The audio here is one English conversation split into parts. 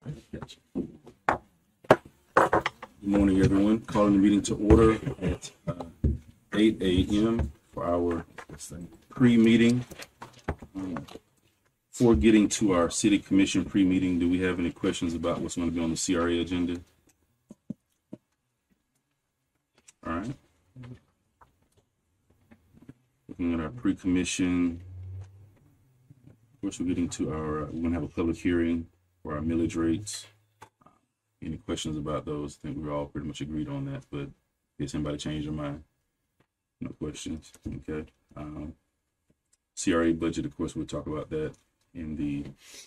Good morning, everyone. Calling the meeting to order at 8 a.m. for our pre-meeting. Before getting to our city commission pre-meeting, do we have any questions about what's going to be on the CRA agenda? All right. Looking at our pre-commission, of course, we're getting to our, we're going to have a public hearing for our millage rates. Any questions about those? I think we're all pretty much agreed on that, but did somebody change their mind? No questions. Okay. CRA budget, of course, we'll talk about that in the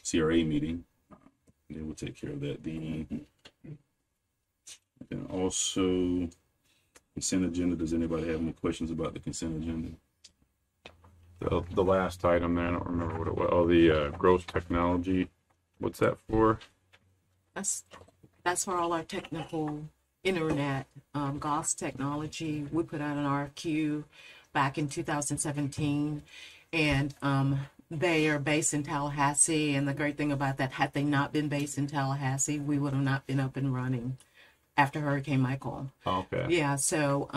CRA meeting. Then we'll take care of that. Then also consent agenda. Does anybody have any questions about the consent agenda? The last item there, I don't remember what it was. Oh, the gross technology. What's that for? That's for all our technical internet, GOS technology. We put out an RFQ back in 2017, and they are based in Tallahassee. And the great thing about that, had they not been based in Tallahassee, we would have not been up and running after Hurricane Michael. Oh, okay. Yeah, so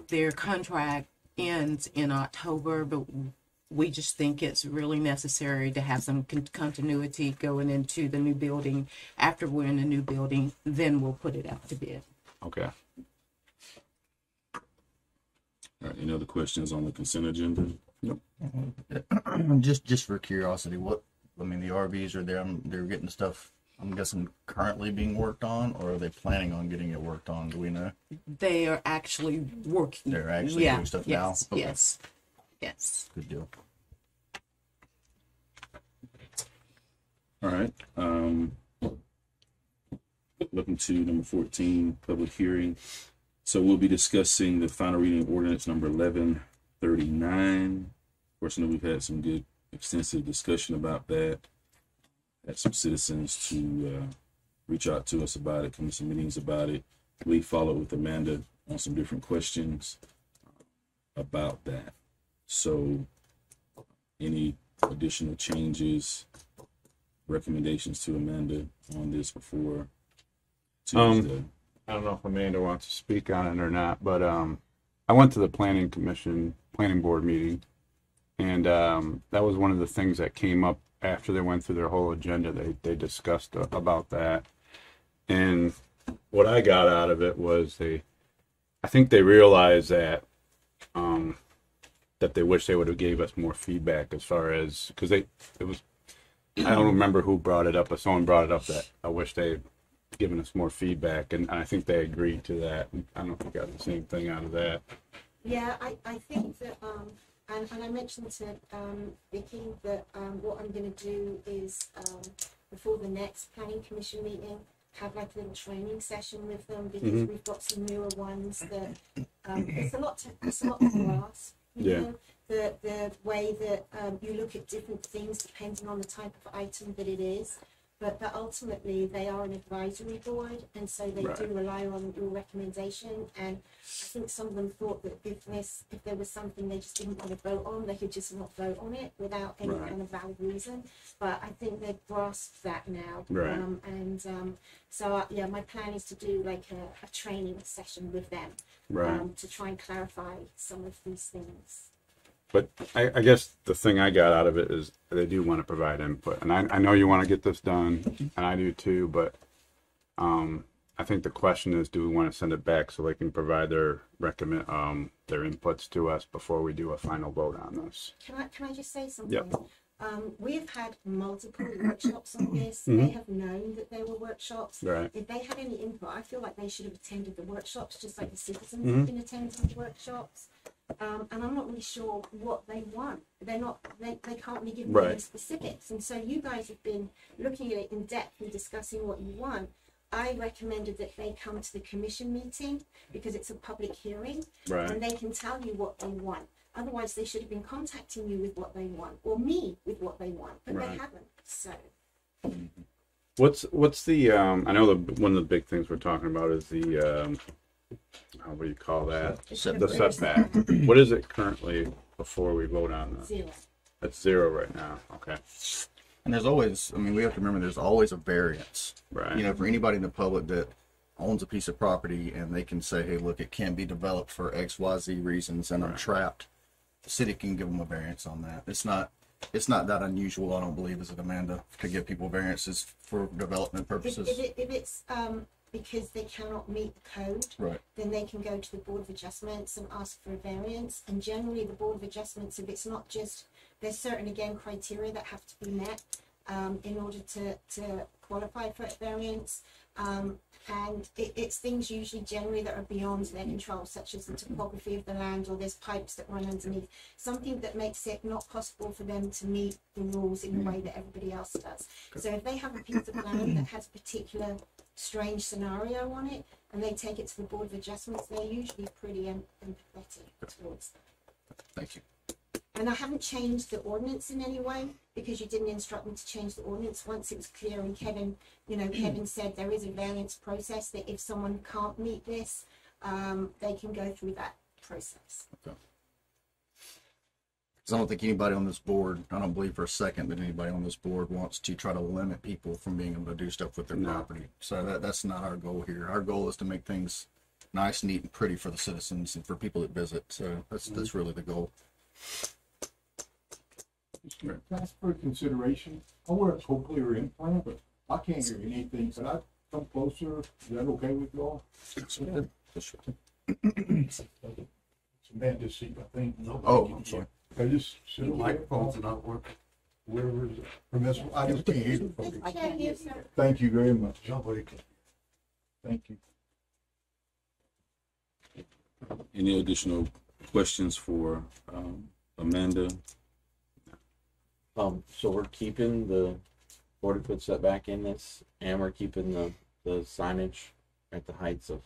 their contract ends in October, but we just think it's really necessary to have some continuity going into the new building. After we're in the new building, then we'll put it out to bid. Okay. All right. Any other questions on the consent agenda? Nope. Just for curiosity, the RVs are there. They're getting stuff, I'm guessing, currently being worked on, or are they planning on getting it worked on? Do we know? They are actually working. They're actually doing stuff now? Okay. Yes. Good deal. All right. Looking to number 14, public hearing. So we'll be discussing the final reading of ordinance number 1139. Of course, I know we've had some good, extensive discussion about that. Had some citizens to reach out to us about it, come to some meetings about it. We followed with Amanda on some different questions about that. So any additional changes, recommendations to Amanda on this before Tuesday? I don't know if Amanda wants to speak on it or not, but I went to the planning board meeting, and that was one of the things that came up after they went through their whole agenda. They discussed about that, and what I got out of it was I think they realized that that they wish they would have gave us more feedback as far as, because I don't remember who brought it up, but someone brought it up that I wish they'd given us more feedback, and I think they agreed to that. I don't know if we got the same thing out of that. Yeah, I think that, and I mentioned to Vicky that what I'm going to do is before the next planning commission meeting, have like a little training session with them, because we've got some newer ones that it's a lot to grasp. You know, the way that you look at different things depending on the type of item that it is, but ultimately they are an advisory board, and so they do rely on your recommendation. And I think some of them thought that if there was something they just didn't want to vote on, they could just not vote on it without any kind of valid reason. But I think they've grasped that now. So my plan is to do like a training session with them to try and clarify some of these things. But I guess the thing I got out of it is they do want to provide input, and I know you want to get this done, and I do too. But I think the question is, do we want to send it back so they can provide their inputs to us before we do a final vote on this? Can I just say something? Yep. We have had multiple workshops on this. They have known that there were workshops. Right. If they had any input, I feel like they should have attended the workshops, just like the citizens have been attending the workshops. And I'm not really sure what they want. They can't really give me any specifics. And so you guys have been looking at it in depth and discussing what you want. I recommended that they come to the commission meeting because it's a public hearing, and they can tell you what they want. Otherwise, they should have been contacting you with what they want, or me with what they want, but they haven't. So, what's the? I know one of the big things we're talking about is the. What do you call that? The setback. What is it currently before we vote on that? 0. That's 0 right now. Okay. And there's always, I mean, we have to remember there's always a variance. Right. You know, for anybody in the public that owns a piece of property and they can say, hey, look, it can't be developed for X, Y, Z reasons and I'm trapped. The city can give them a variance on that. It's not that unusual, I don't believe, is it, Amanda, to give people variances for development purposes. If it's because they cannot meet the code, Right. then they can go to the Board of Adjustments and ask for a variance. And generally, the Board of Adjustments, if it's not just, there's certain, again, criteria that have to be met in order to qualify for a variance. And it's things usually generally that are beyond their control, such as the topography of the land, or there's pipes that run underneath, something that makes it not possible for them to meet the rules in the way that everybody else does. So if they have a piece of land that has a particular strange scenario on it, and they take it to the Board of Adjustments, they're usually pretty empathetic towards that. Thank you. And I haven't changed the ordinance in any way, because you didn't instruct me to change the ordinance. Once it was clear, and Kevin, Kevin said there is a variance process, that if someone can't meet this, they can go through that process. Okay. Because I don't think anybody on this board, I don't believe for a second that anybody on this board wants to try to limit people from being able to do stuff with their property. So that's not our goal here. Our goal is to make things nice, neat, and pretty for the citizens and for people that visit. So that's really the goal. That's for consideration. I wear a cochlear implant, but I can't hear anything. Could I come closer? Is that okay with y'all? It's Amanda's seat, I think. Oh, I'm sorry. I just sit over there. Microphones are not working. Wherever is permissible. I just can't hear you. I can't hear, sir. Thank you very much. Nobody can. Thank you. Any additional questions for Amanda? So we're keeping the 40-foot setback in this, and we're keeping the signage at the heights of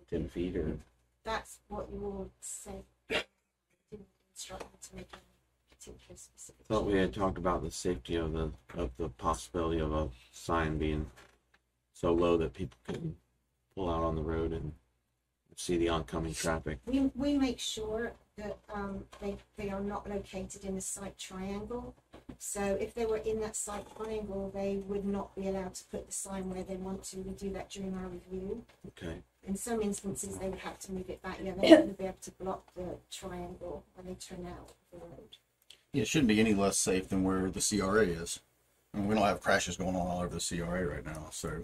10 feet, or? That's what you all said. Didn't instruct me to make any particular specific. I thought we had talked about the safety of the possibility of a sign being so low that people can pull out on the road and see the oncoming traffic. We make sure that they are not located in a site triangle. So if they were in that site triangle, they would not be allowed to put the sign where they want to. We do that during our review. Okay. In some instances, they would have to move it back. Yeah, they're going to be able to block the triangle when they turn out the road. Yeah, it shouldn't be any less safe than where the CRA is. I mean, we don't have crashes going on all over the CRA right now, so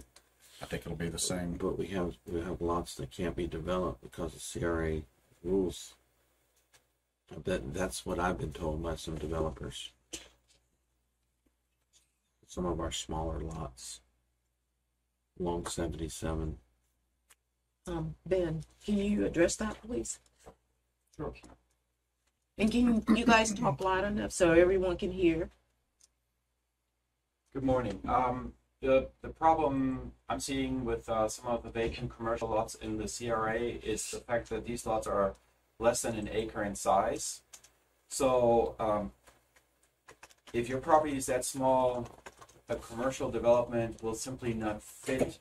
I think it'll be the same. But we have lots that can't be developed because of CRA rules. I bet that's what I've been told by some developers. Some of our smaller lots along 77. Ben, can you address that, please? Sure. And can you guys talk loud enough so everyone can hear? Good morning. The problem I'm seeing with some of the vacant commercial lots in the CRA is the fact that these lots are less than an acre in size. So if your property is that small, a commercial development will simply not fit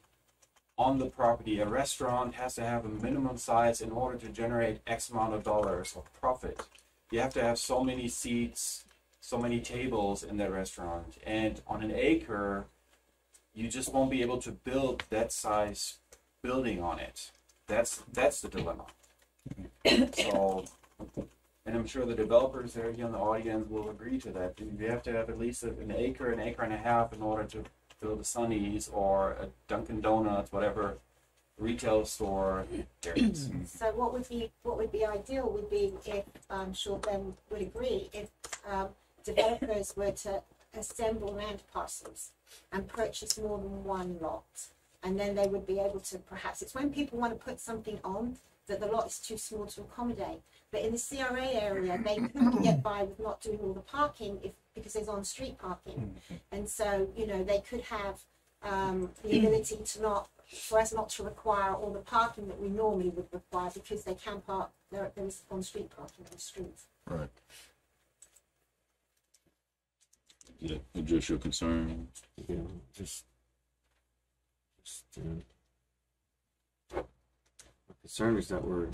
on the property. A restaurant has to have a minimum size in order to generate X amount of dollars of profit. You have to have so many seats, so many tables in that restaurant. And on an acre, you just won't be able to build that size building on it. That's the dilemma. So, and I'm sure the developers there here in the audience will agree to that. You have to have at least an acre and a half in order to build a Sonny's or a Dunkin' Donuts, whatever retail store there is. So what would be ideal would be if, I'm sure Ben would agree, if developers were to assemble land parcels and purchase more than one lot. And then they would be able to, perhaps, it's when people want to put something on that the lot is too small to accommodate. But in the CRA area, they could get by with not doing all the parking because there's on-street parking. And so, they could have the ability for us not to require all the parking that we normally would require, because they can park, there's on-street parking on the streets. Right. Did that address your concern? Yeah, just my concern is that we're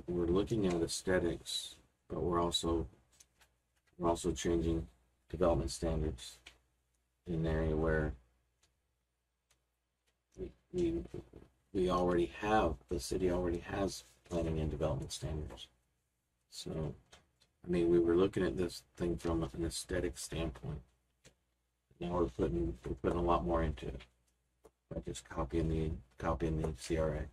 looking at aesthetics, but we're also changing development standards. in an area where we we already have, the city already has planning and development standards. So, I mean, we were looking at this thing from an aesthetic standpoint. Now we're putting a lot more into it by just copying the CRA.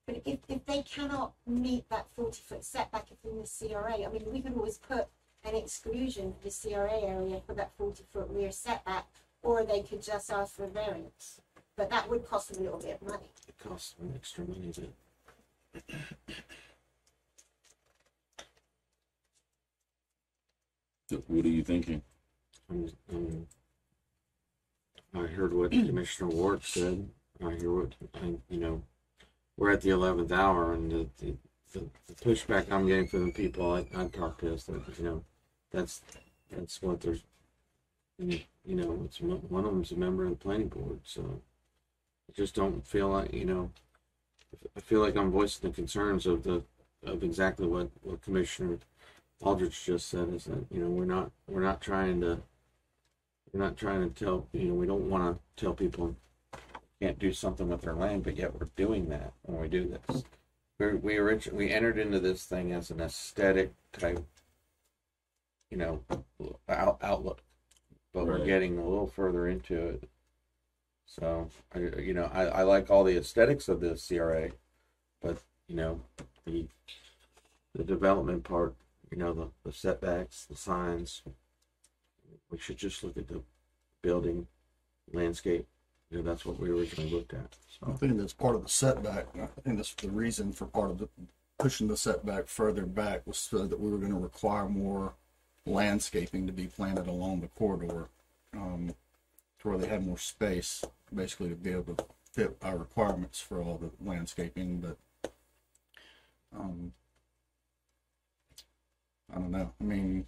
But if they cannot meet that 40-foot setback from the CRA, I mean, we could always put an exclusion for the CRA area for that 40-foot rear setback, or they could just ask for a variance. But that would cost them a little bit of money. It costs them extra money, but So what are you thinking? I heard what Commissioner Ward said. I hear what, we're at the 11th hour, and the pushback I'm getting from the people I talk to is that, that's what there's, it's one of them's a member of the planning board, so I just don't feel like, I feel like I'm voicing the concerns of exactly what Commissioner Aldrich just said, is that, we're not trying to tell, we don't want to tell people can't do something with their land, but yet we're doing that when we do this. We entered into this thing as an aesthetic type, outlook, but we're getting a little further into it. So I like all the aesthetics of the CRA, but the development part, the setbacks, the signs, we should just look at the building landscape. That's what we originally looked at. I think that's part of the setback. I think that's the reason for part of the pushing the setback further back was so that we were going to require more landscaping to be planted along the corridor, to where they had more space, basically, to be able to fit our requirements for all the landscaping. But I don't know. I mean,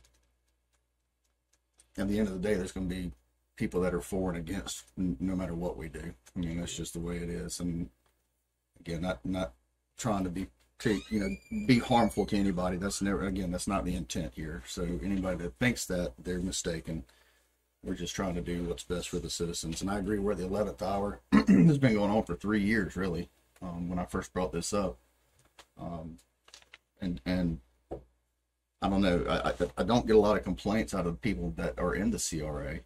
at the end of the day, there's going to be people that are for and against, no matter what we do. I mean, that's just the way it is. And again, not trying to be harmful to anybody. That's not the intent here. So anybody that thinks that, they're mistaken. We're just trying to do what's best for the citizens. And I agree, we're at the 11th hour. This has been going on for 3 years, really, when I first brought this up. And I don't know. I don't get a lot of complaints out of people that are in the CRA.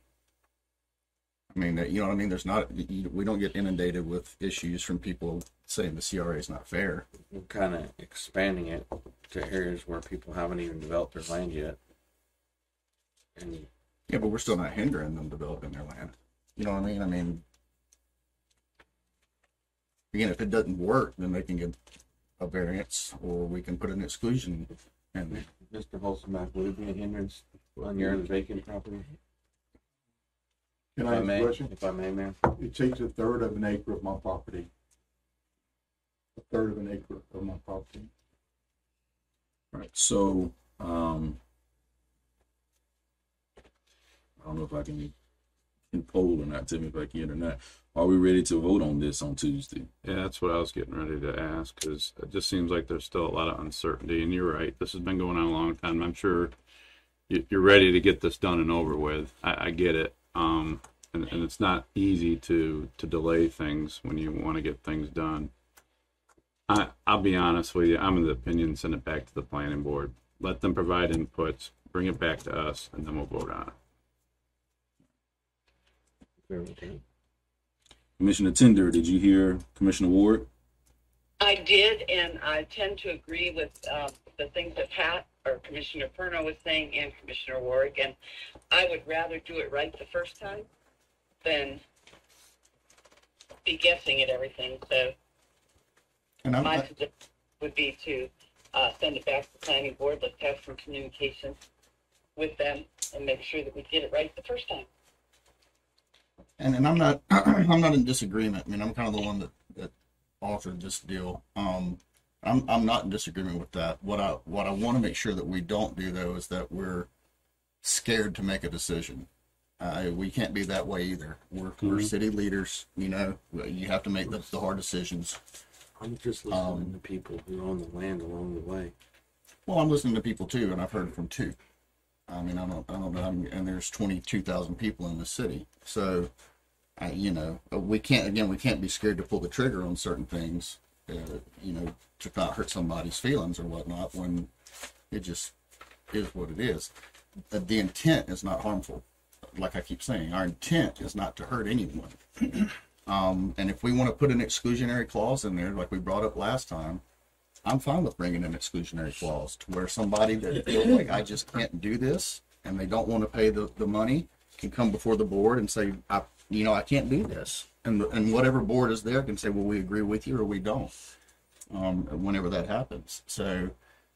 I mean, you know what I mean? We don't get inundated with issues from people saying the CRA is not fair. We're kind of expanding it to areas where people haven't even developed their land yet. And yeah, but we're still not hindering them developing their land. You know what I mean? I mean, again, if it doesn't work, then they can get a variance, or we can put an exclusion in there. Mr. Holzenbach, would it be a hindrance on your vacant property? Can I ask a question? If I may, ma'am. It takes a third of an acre of my property. A third of an acre of my property. Right. So, I don't know if I can poll or not. Tell me if I can or not. Are we ready to vote on this on Tuesday? Yeah, that's what I was getting ready to ask, because it just seems like there's still a lot of uncertainty. And you're right, this has been going on a long time. I'm sure you're ready to get this done and over with. I get it. And it's not easy to delay things when you want to get things done. I'll be honest with you. I'm of the opinion, send it back to the planning board. Let them provide inputs, bring it back to us, and then we'll vote on it. Commissioner Tender, did you hear Commissioner Ward? I did, and I tend to agree with the things that Pat or Commissioner Perno was saying and Commissioner Warwick, and I would rather do it right the first time than be guessing at everything. So my suggestion would be to send it back to the planning board. Let's have some communication with them and make sure that we get it right the first time. And I'm not I'm not in disagreement. I mean, I'm kind of the one that authored this deal. I'm not in disagreement with that. What I want to make sure that we don't do, though, is that we're scared to make a decision. We can't be that way either. We're city leaders. You have to make the hard decisions. I'm just listening to people who own the land along the way. Well, I'm listening to people too, and I've heard from two. I mean, I don't know, and there's 22,000 people in the city. So, we can't be scared to pull the trigger on certain things, to not hurt somebody's feelings or whatnot when it just is what it is. The intent is not harmful. Like I keep saying, our intent is not to hurt anyone. And if we want to put an exclusionary clause in there, like we brought up last time, I'm fine with bringing an exclusionary clause to where somebody that feels like I just can't do this and they don't want to pay the money can come before the board and say, I can't do this. And whatever board is there can say, well, we agree with you or we don't, whenever that happens. So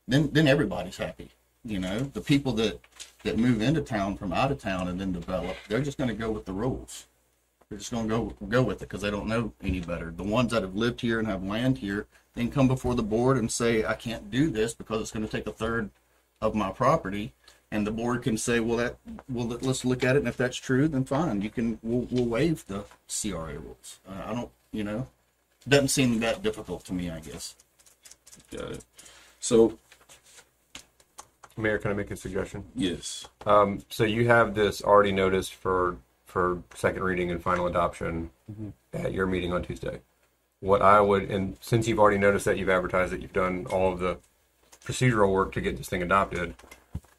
then everybody's happy. The people that move into town from out of town and then develop, they're just going to go with the rules. They're just going to go with it because they don't know any better. The ones that have lived here and have land here then come before the board and say, I can't do this because it's going to take a third of my property. And the board can say, let's look at it. And if that's true, then fine. We'll waive the CRA rules. It doesn't seem that difficult to me, I guess. Got it. So, Mayor, can I make a suggestion? yes. So you have this already noticed for second reading and final adoption at your meeting on Tuesday. What I would, and since you've already noticed that you've advertised that you've done all of the procedural work to get this thing adopted,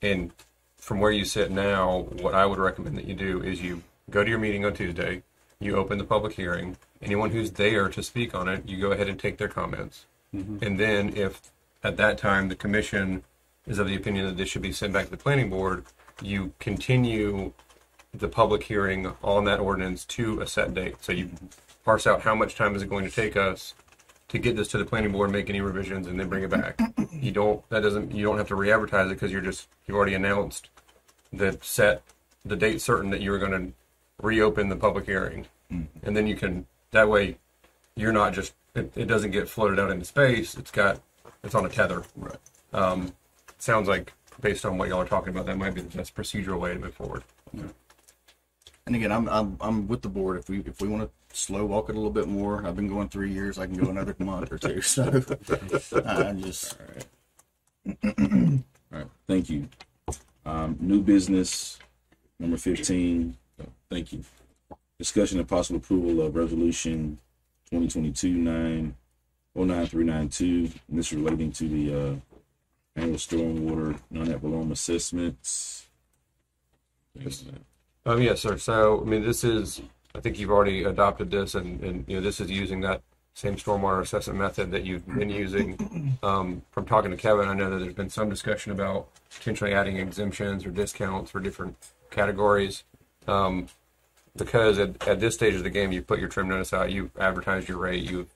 and from where you sit now, what I would recommend that you do is you go to your meeting on Tuesday, you open the public hearing, anyone who's there to speak on it, you go ahead and take their comments. And then if at that time the commission is of the opinion that this should be sent back to the planning board, you continue the public hearing on that ordinance to a set date. So you parse out how much time is it going to take us to get this to the planning board, make any revisions, and then bring it back. You don't have to re-advertise it because you've already announced the date certain that you were going to reopen the public hearing. And then you can, that way you're not just, it doesn't get floated out into space. It's on a tether. Right. Sounds like based on what y'all are talking about, that might be the best procedural way to move forward. Yeah. And again, I'm with the board. If we want to slow walk it a little bit more, I've been going 3 years. I can go another month or two. So I just. All right. Thank you. New business number 15. Thank you. Discussion and possible approval of resolution 2022-909-392. And this relating to the annual stormwater non-at-volume assessments. Yes, sir. So, I mean, I think you've already adopted this, and this is using that same stormwater assessment method that you've been using. From talking to Kevin, I know that there's been some discussion about potentially adding exemptions or discounts for different categories. Because at this stage of the game, you put your trim notice out, you advertise your rate, you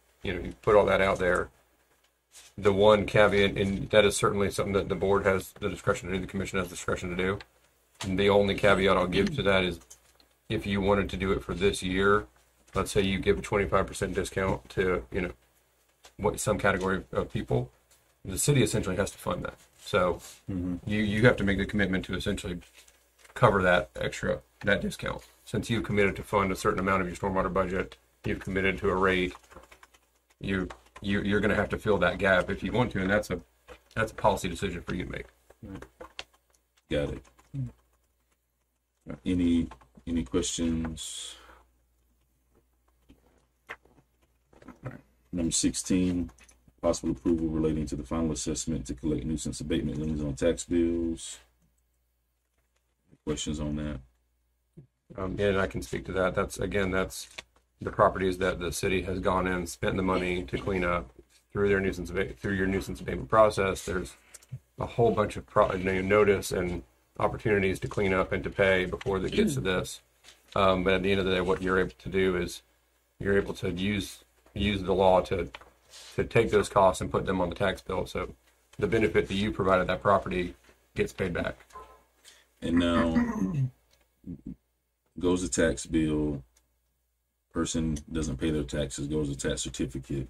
put all that out there. The one caveat, and that is certainly something that the board has the discretion to do, the commission has discretion to do. And the only caveat I'll give to that is if you wanted to do it for this year, let's say you give a 25% discount to, some category of people, the city essentially has to fund that. So you have to make the commitment to essentially cover that discount. Since you've committed to fund a certain amount of your stormwater budget, you've committed to a rate, you're going to have to fill that gap if you want to, and that's a policy decision for you to make. Got it. Any questions? All right. Number 16, possible approval relating to the final assessment to collect nuisance abatement liens on tax bills. Questions on that? And I can speak to that. That's the properties that the city has gone in and spent the money to clean up through your nuisance abatement process. There's a whole bunch of notice and opportunities to clean up and to pay before it gets to this. But at the end of the day, what you're able to do is you're able to use the law to take those costs and put them on the tax bill. So the benefit that you provided that property gets paid back. And now goes the tax bill, person doesn't pay their taxes, goes the tax certificate,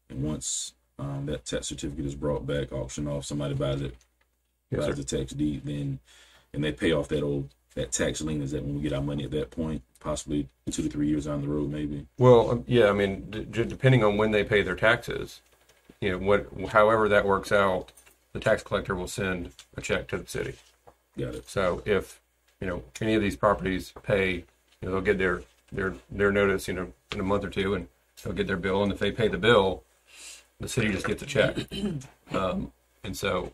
and once that tax certificate is brought back, auctioned off, somebody buys it, buys the tax deed, then and they pay off that tax lien. Is that when we get our money at that point, possibly 2 to 3 years down the road, maybe? Well, yeah, I mean, depending on when they pay their taxes, however that works out, the tax collector will send a check to the city. Got it. So if, any of these properties pay, they'll get their notice, in a month or two, and they'll get their bill. And if they pay the bill, the city just gets a check. And so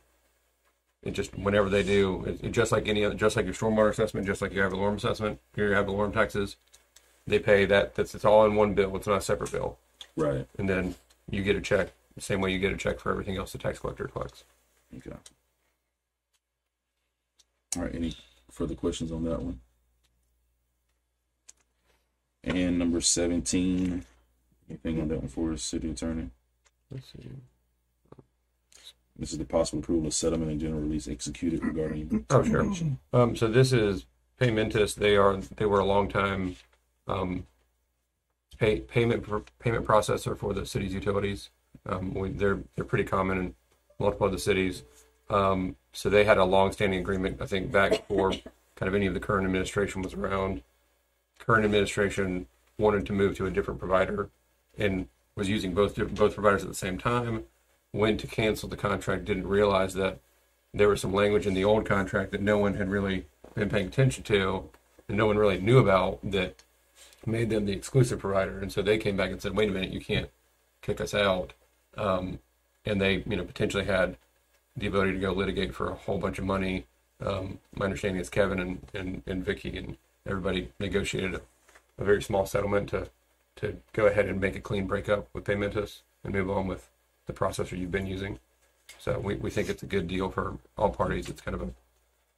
it just, whenever they do, it just like any other, just like your stormwater assessment, just like your ad valorem assessment, your ad valorem taxes, they pay that. It's all in one bill. It's not a separate bill. Right. And then you get a check the same way you get a check for everything else the tax collector collects. Okay. All right. Any further questions on that one? And number 17. Anything on that one for us, city attorney? Let's see. This is the possible approval of settlement and general release executed regarding. Oh, sure. So this is Paymentus. They were a long time payment processor for the city's utilities. They're pretty common in multiple of the cities. So they had a long-standing agreement, I think, back before kind of any of the current administration was around. Current administration wanted to move to a different provider and was using both providers at the same time. Went to cancel the contract, didn't realize that there was some language in the old contract that no one had really been paying attention to, and no one really knew about, that made them the exclusive provider. And so they came back and said, wait a minute, you can't kick us out. And they, potentially had the ability to go litigate for a whole bunch of money. My understanding is Kevin and Vicky and everybody negotiated a very small settlement to go ahead and make a clean breakup with Paymentus and move on with the processor you've been using. So we think it's a good deal for all parties. It's kind of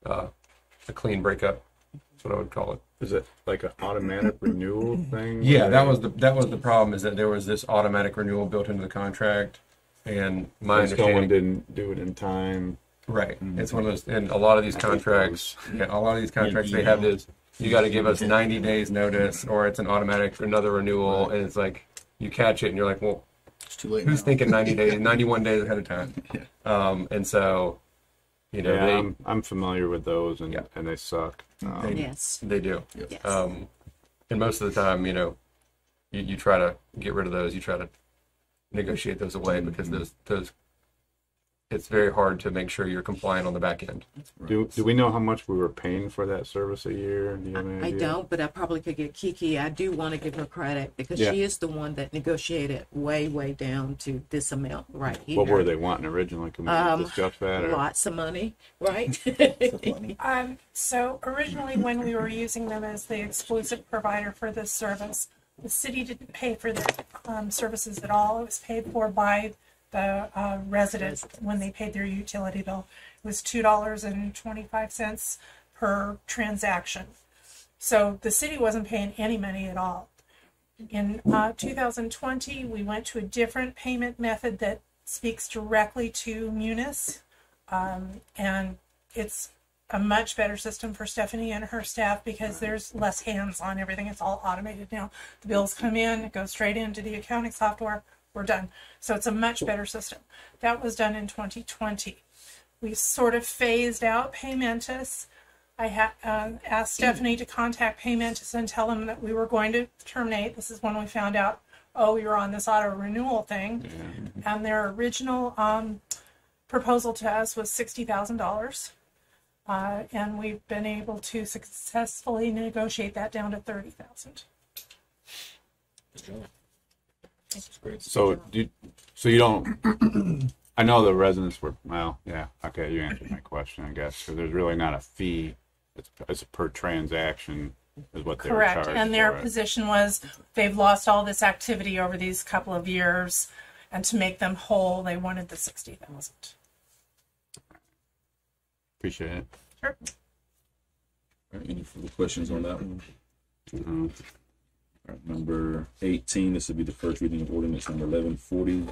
a clean breakup. That's what I would call it. Is it like an automatic renewal thing? Yeah, that was the problem, is that there was this automatic renewal built into the contract, and my understanding, someone didn't do it in time. Right. It's one of those, and a lot of these contracts, they have this, you got to give us 90 days notice, or it's an automatic another renewal, and it's like you catch it and you're like, well, It's too late. who's now. thinking 90 days, 91 days ahead of time? And so, I'm familiar with those, and Yeah. and they suck. Yes. they do. Yes. And most of the time, you try to get rid of those. You try to negotiate those away because those it's very hard to make sure you're compliant on the back end. Do we know how much we were paying for that service a year? Do you have any I idea? don't, but I probably could get Kiki. I do want to give her credit because Yeah. she is the one that negotiated way, way down to this amount right here. What were they wanting originally? Can we discuss that? Or? Lots of money, right? So originally, when we were using them as the exclusive provider for this service, the city didn't pay for their services at all. It was paid for by the residents when they paid their utility bill. It was $2.25 per transaction. So the city wasn't paying any money at all. In 2020, we went to a different payment method that speaks directly to Munis, and it's a much better system for Stephanie and her staff because there's less hands on everything. It's all automated now. The bills come in, it goes straight into the accounting software, we're done. So it's a much better system. That was done in 2020. We sort of phased out Paymentus. I asked Stephanie to contact Paymentus and tell them that we were going to terminate. This is when we found out, we were on this auto renewal thing. Yeah. And their original proposal to us was $60,000. And we've been able to successfully negotiate that down to $30,000. So you don't. I know the residents were okay. You answered my question, I guess, because there's really not a fee. It's per transaction is what they were Correct. charged And their for it. position was they've lost all this activity over these couple of years, and to make them whole, they wanted the $60,000. Appreciate it. Sure. All right, any further questions on that one? Mm-hmm. All right, number 18, this will be the first reading of ordinance number 1140,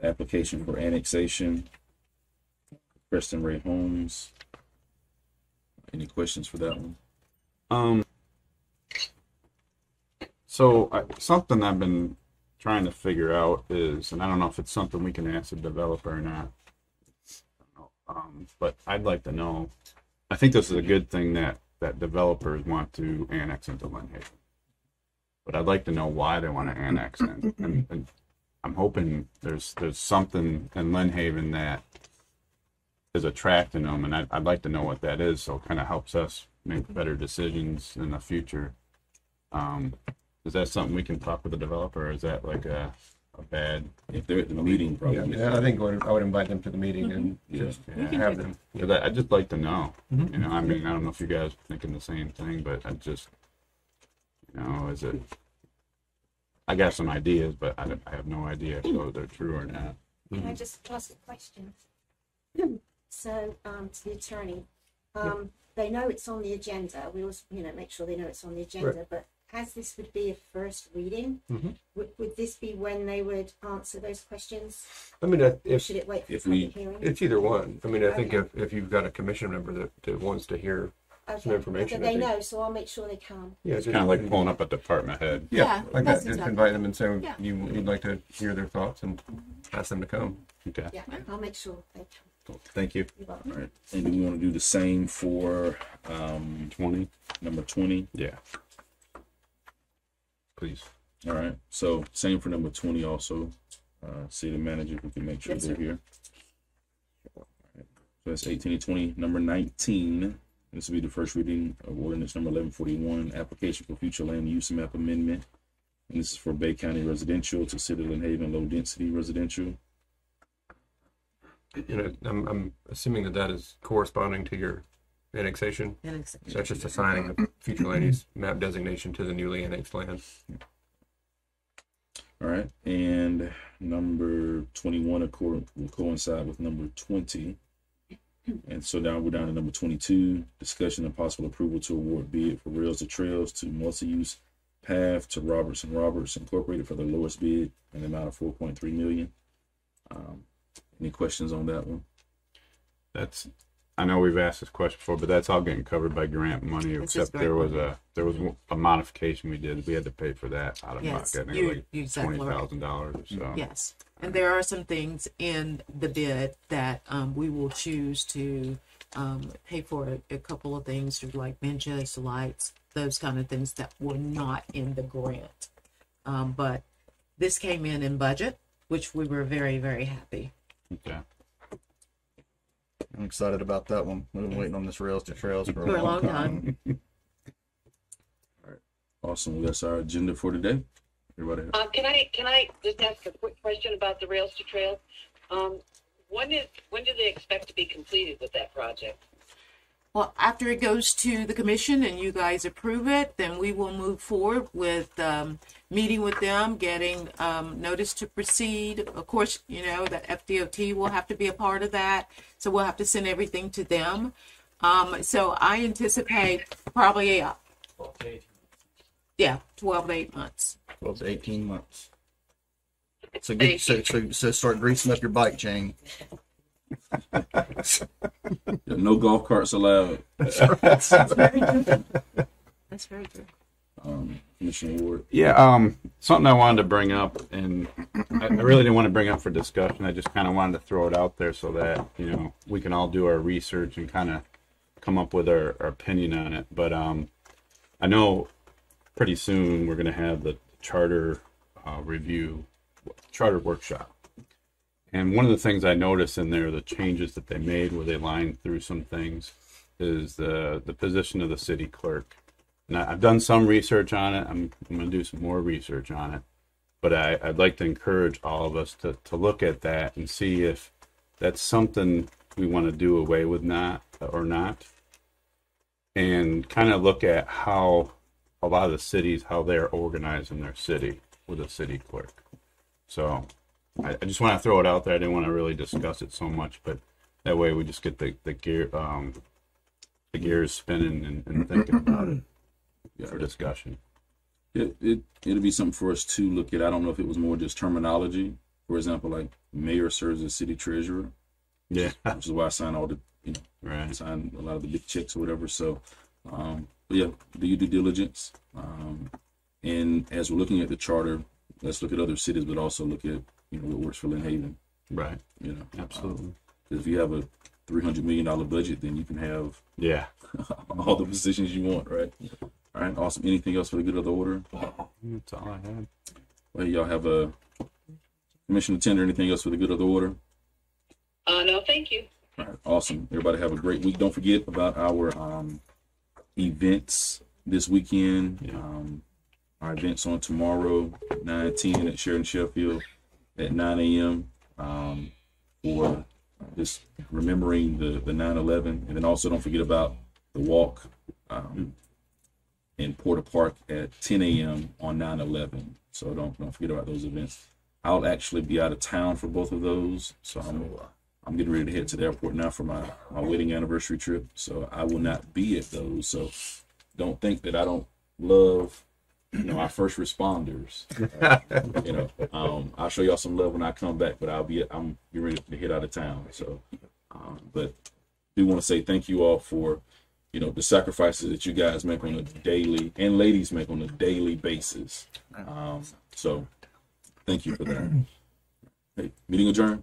application for annexation, Preston Ray Homes. Any questions for that one? So something I've been trying to figure out is, and I don't know if it's something we can ask the developer or not, but I'd like to know. I think this is a good thing that developers want to annex into Lynn Haven. But I'd like to know why they want to annex in. And I'm hoping there's something in Lynn Haven that is attracting them, and I'd like to know what that is, so it kind of helps us make better decisions in the future. Is that something we can talk with the developer, or is that like a bad? If they're at the meeting, probably. Yeah, I think I would invite them to the meeting and just have them. Because I'd just like to know. Mhm. You know, I mean, I don't know if you guys are thinking the same thing, but I just, you know, is it? I got some ideas, but I have no idea if they're true or not. Can I just ask a question? So, to the attorney, they know it's on the agenda. We always, make sure they know it's on the agenda. But as this would be a first reading, would this be when they would answer those questions? I mean, Or if should it wait for if the we- public hearing? it's either one. I mean, I think Okay. if you've got a commission member that wants to hear some information, But I they think, know, so I'll make sure they come. yeah, It's kind of like pulling up a department head. Yeah, like that's that. Just exactly- invite them and say Yeah. you'd like to hear their thoughts and ask them to come. Okay. Yeah, I'll make sure they come. Thank you. You're welcome. All right. And do we want to do the same for 20. number 20? Yeah. Please. All right. So same for number 20 also. City manager, if we can make sure Yes, they're sir. here. All right. So that's 18 and 20. Number 19. This will be the first reading of ordinance number 1141, application for future land use map amendment. And this is for Bay County residential to City of Lynn Haven low density residential. You know, I'm assuming that is corresponding to your annexation. And it's- So that's just assigning a future land use map designation to the newly annexed land. All right. And number 21 will coincide with number 20. And so now we're down to number 22, discussion and possible approval to award bid for Rails to Trails to multi-use path to Roberts Incorporated for the lowest bid in the amount of 4.3 million. Any questions on that one? I know we've asked this question before, but that's all getting covered by grant money, This is except grant there was a modification we did. We had to pay for that out of Yes, pocket. I think you- it was like you're exactly right. $20,000 or so. Yes, and there are some things in the bid that we will choose to pay for a couple of things, like benches, lights, those kind of things that were not in the grant. But this came in budget, which we were very, very happy. Okay. I'm excited about that one. We've been waiting on this Rails to Trails for a long time. Awesome. That's our agenda for today. Everybody have Can I just ask a quick question about the Rails to Trails? When do they expect to be completed with that project? Well, after it goes to the commission and you guys approve it, then we will move forward with meeting with them, getting notice to proceed. Of course, the FDOT will have to be a part of that, so we'll have to send everything to them. So I anticipate probably, 12 to 8 months. 12 to 18 months. So get so start greasing up your bike chain. no golf carts allowed. That's very true. That's very true. Commissioner Ward. Yeah, something I wanted to bring up, and I really didn't want to bring up for discussion. I just kind of wanted to throw it out there so that, we can all do our research and kind of come up with our opinion on it. But I know pretty soon we're going to have the charter charter workshop. And one of the things I noticed in there, the changes that they made where they lined through some things, is the position of the city clerk. And I've done some research on it. I'm going to do some more research on it. But I'd like to encourage all of us to look at that and see if that's something we want to do away with or not. And kind of look at how a lot of the cities, how they're organizing their city with a city clerk. So I just want to throw it out there. I didn't want to really discuss it so much, but that way we just get the gears spinning and thinking about it for discussion. It'll be something for us to look at. I don't know if it was more just terminology. For example, like mayor serves as city treasurer. Yeah. Which is why I sign all the, Right. sign a lot of the big checks or whatever. So, but yeah, do your due diligence. And as we're looking at the charter, let's look at other cities, but also look at, what works for Lynn Haven. Right. Absolutely. Because if you have a $300 million budget, then you can have all the positions you want, right? All right, awesome. Anything else for the good of the order? That's all I had. Well, y'all have a Commissioner Tender, anything else for the good of the order? No, thank you. All right, awesome. Everybody have a great week. Don't forget about our events this weekend. Our events on tomorrow, 9-10 at Sheridan Sheffield at 9 a.m. For just remembering the 9/11. And then also don't forget about the walk in Porter Park at 10 a.m. on 9/11. So don't forget about those events. I'll actually be out of town for both of those. So I'm getting ready to head to the airport now for my wedding anniversary trip. So I will not be at those. So don't think that I don't love, our first responders. I'll show y'all some love when I come back, but I'm getting ready to head out of town. So, but do want to say thank you all for, the sacrifices that you guys make on a daily, and ladies make on a daily basis. So thank you for that. Hey, meeting adjourned.